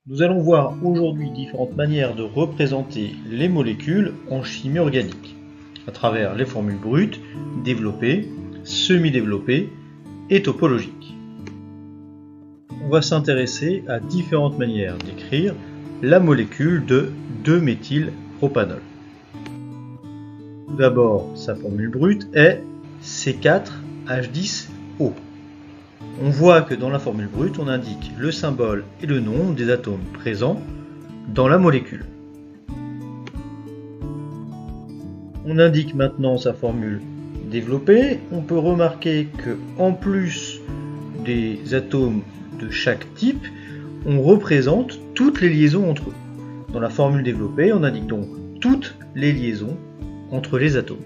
Nous allons voir aujourd'hui différentes manières de représenter les molécules en chimie organique, à travers les formules brutes, développées, semi-développées et topologiques. On va s'intéresser à différentes manières d'écrire la molécule de 2-méthylpropanol. Tout d'abord, sa formule brute est C4H10O. On voit que dans la formule brute, on indique le symbole et le nom des atomes présents dans la molécule. On indique maintenant sa formule développée. On peut remarquer que en plus des atomes de chaque type, on représente toutes les liaisons entre eux. Dans la formule développée, on indique donc toutes les liaisons entre les atomes.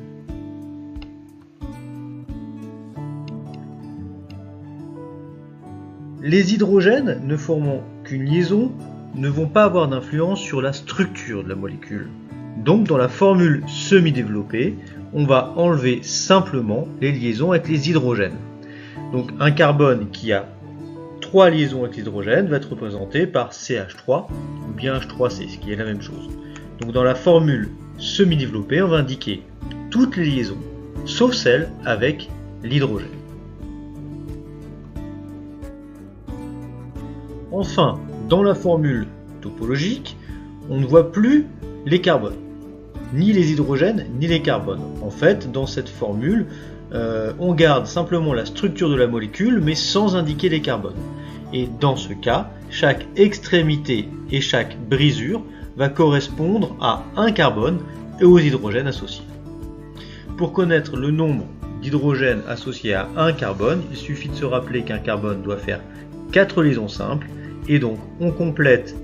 Les hydrogènes ne formant qu'une liaison ne vont pas avoir d'influence sur la structure de la molécule. Donc dans la formule semi-développée, on va enlever simplement les liaisons avec les hydrogènes. Donc un carbone qui a 3 liaisons avec l'hydrogène va être représenté par CH3 ou bien H3C, ce qui est la même chose. Donc dans la formule semi-développée, on va indiquer toutes les liaisons, sauf celles avec l'hydrogène. Enfin, dans la formule topologique, on ne voit plus les carbones, ni les hydrogènes, ni les carbones. En fait, dans cette formule, on garde simplement la structure de la molécule, mais sans indiquer les carbones. Et dans ce cas, chaque extrémité et chaque brisure va correspondre à un carbone et aux hydrogènes associés. Pour connaître le nombre d'hydrogènes associés à un carbone, il suffit de se rappeler qu'un carbone doit faire 4 liaisons simples, et donc on complète,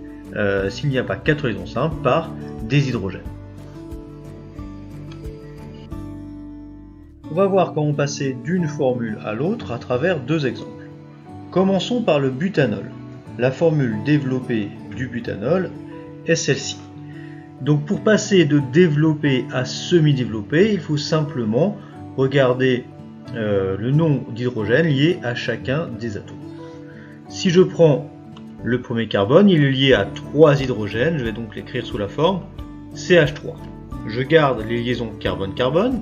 s'il n'y a pas 4 liaisons simples, par des hydrogènes. On va voir comment passer d'une formule à l'autre à travers deux exemples. Commençons par le butanol. La formule développée du butanol est celle-ci. Donc pour passer de développé à semi-développé, il faut simplement regarder le nombre d'hydrogènes liés à chacun des atomes. Si je prends le premier carbone, il est lié à 3 hydrogènes, je vais donc l'écrire sous la forme CH3. Je garde les liaisons carbone-carbone,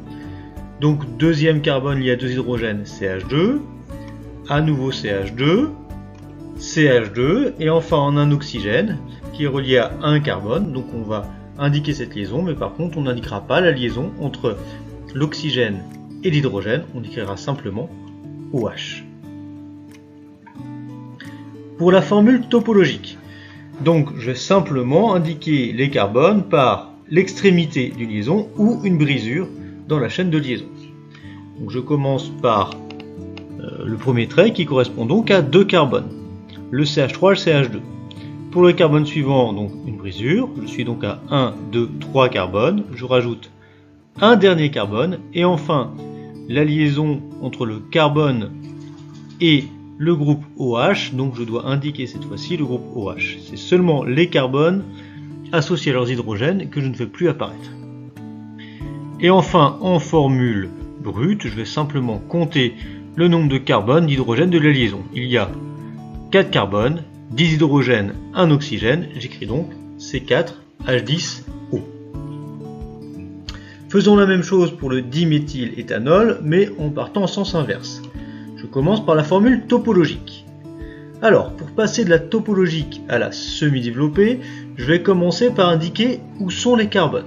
donc deuxième carbone lié à 2 hydrogènes CH2, à nouveau CH2, CH2, et enfin en un oxygène qui est relié à un carbone, donc on va indiquer cette liaison, mais par contre on n'indiquera pas la liaison entre l'oxygène et l'hydrogène, on écrira simplement OH. Pour la formule topologique, donc je vais simplement indiquer les carbones par l'extrémité d'une liaison ou une brisure dans la chaîne de liaison. Donc je commence par le premier trait qui correspond donc à 2 carbones, le CH3 et le CH2. Pour le carbone suivant, donc une brisure, je suis donc à 1, 2, 3 carbones, je rajoute un dernier carbone, et enfin la liaison entre le carbone et le groupe OH, donc je dois indiquer cette fois-ci le groupe OH. C'est seulement les carbones associés à leurs hydrogènes que je ne fais plus apparaître. Et enfin, en formule brute, je vais simplement compter le nombre de carbones, d'hydrogènes de la liaison. Il y a 4 carbones, 10 hydrogènes, 1 oxygène, j'écris donc C4H10O. Faisons la même chose pour le diméthyléthanol, mais en partant en sens inverse. Je commence par la formule topologique. Alors, pour passer de la topologique à la semi-développée, je vais commencer par indiquer où sont les carbones.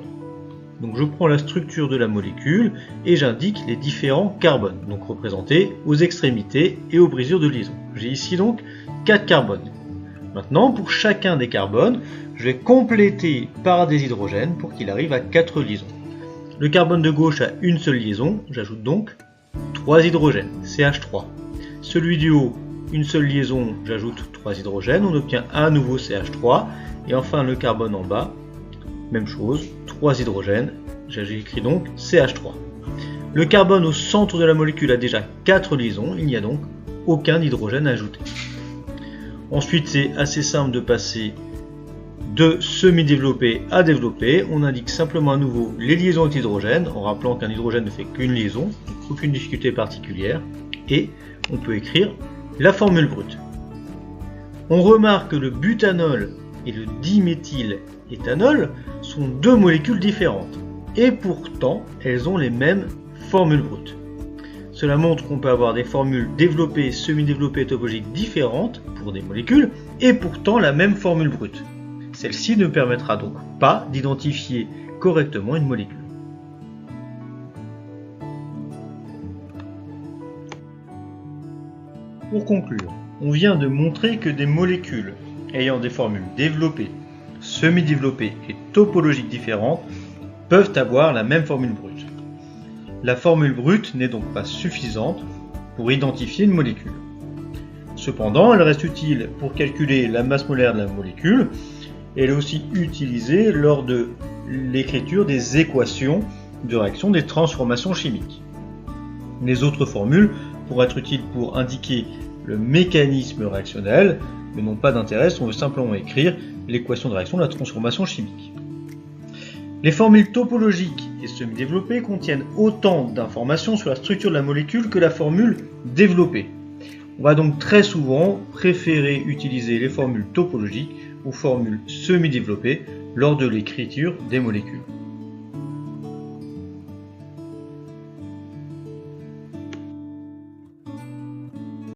Donc je prends la structure de la molécule et j'indique les différents carbones, donc représentés aux extrémités et aux brisures de liaison. J'ai ici donc 4 carbones. Maintenant, pour chacun des carbones, je vais compléter par des hydrogènes pour qu'il arrive à 4 liaisons. Le carbone de gauche a une seule liaison, j'ajoute donc 3 hydrogènes, CH3. Celui du haut, une seule liaison, j'ajoute 3 hydrogènes, on obtient à nouveau CH3. Et enfin le carbone en bas, même chose, 3 hydrogènes, j'écris donc CH3. Le carbone au centre de la molécule a déjà 4 liaisons, il n'y a donc aucun hydrogène ajouté. Ensuite c'est assez simple de passer de semi-développé à développé, on indique simplement à nouveau les liaisons avec l'hydrogène, en rappelant qu'un hydrogène ne fait qu'une liaison, donc aucune difficulté particulière, et on peut écrire la formule brute. On remarque que le butanol et le diméthyléthanol sont deux molécules différentes, et pourtant elles ont les mêmes formules brutes. Cela montre qu'on peut avoir des formules développées, semi-développées et topologiques différentes pour des molécules, et pourtant la même formule brute. Celle-ci ne permettra donc pas d'identifier correctement une molécule. Pour conclure, on vient de montrer que des molécules ayant des formules développées, semi-développées et topologiques différentes peuvent avoir la même formule brute. La formule brute n'est donc pas suffisante pour identifier une molécule. Cependant, elle reste utile pour calculer la masse molaire de la molécule et elle est aussi utilisée lors de l'écriture des équations de réaction des transformations chimiques. Les autres formules pourraient être utiles pour indiquer le mécanisme réactionnel, mais n'ont pas d'intérêt si on veut simplement écrire l'équation de réaction de la transformation chimique. Les formules topologiques et semi-développées contiennent autant d'informations sur la structure de la molécule que la formule développée. On va donc très souvent préférer utiliser les formules topologiques ou formules semi-développées lors de l'écriture des molécules.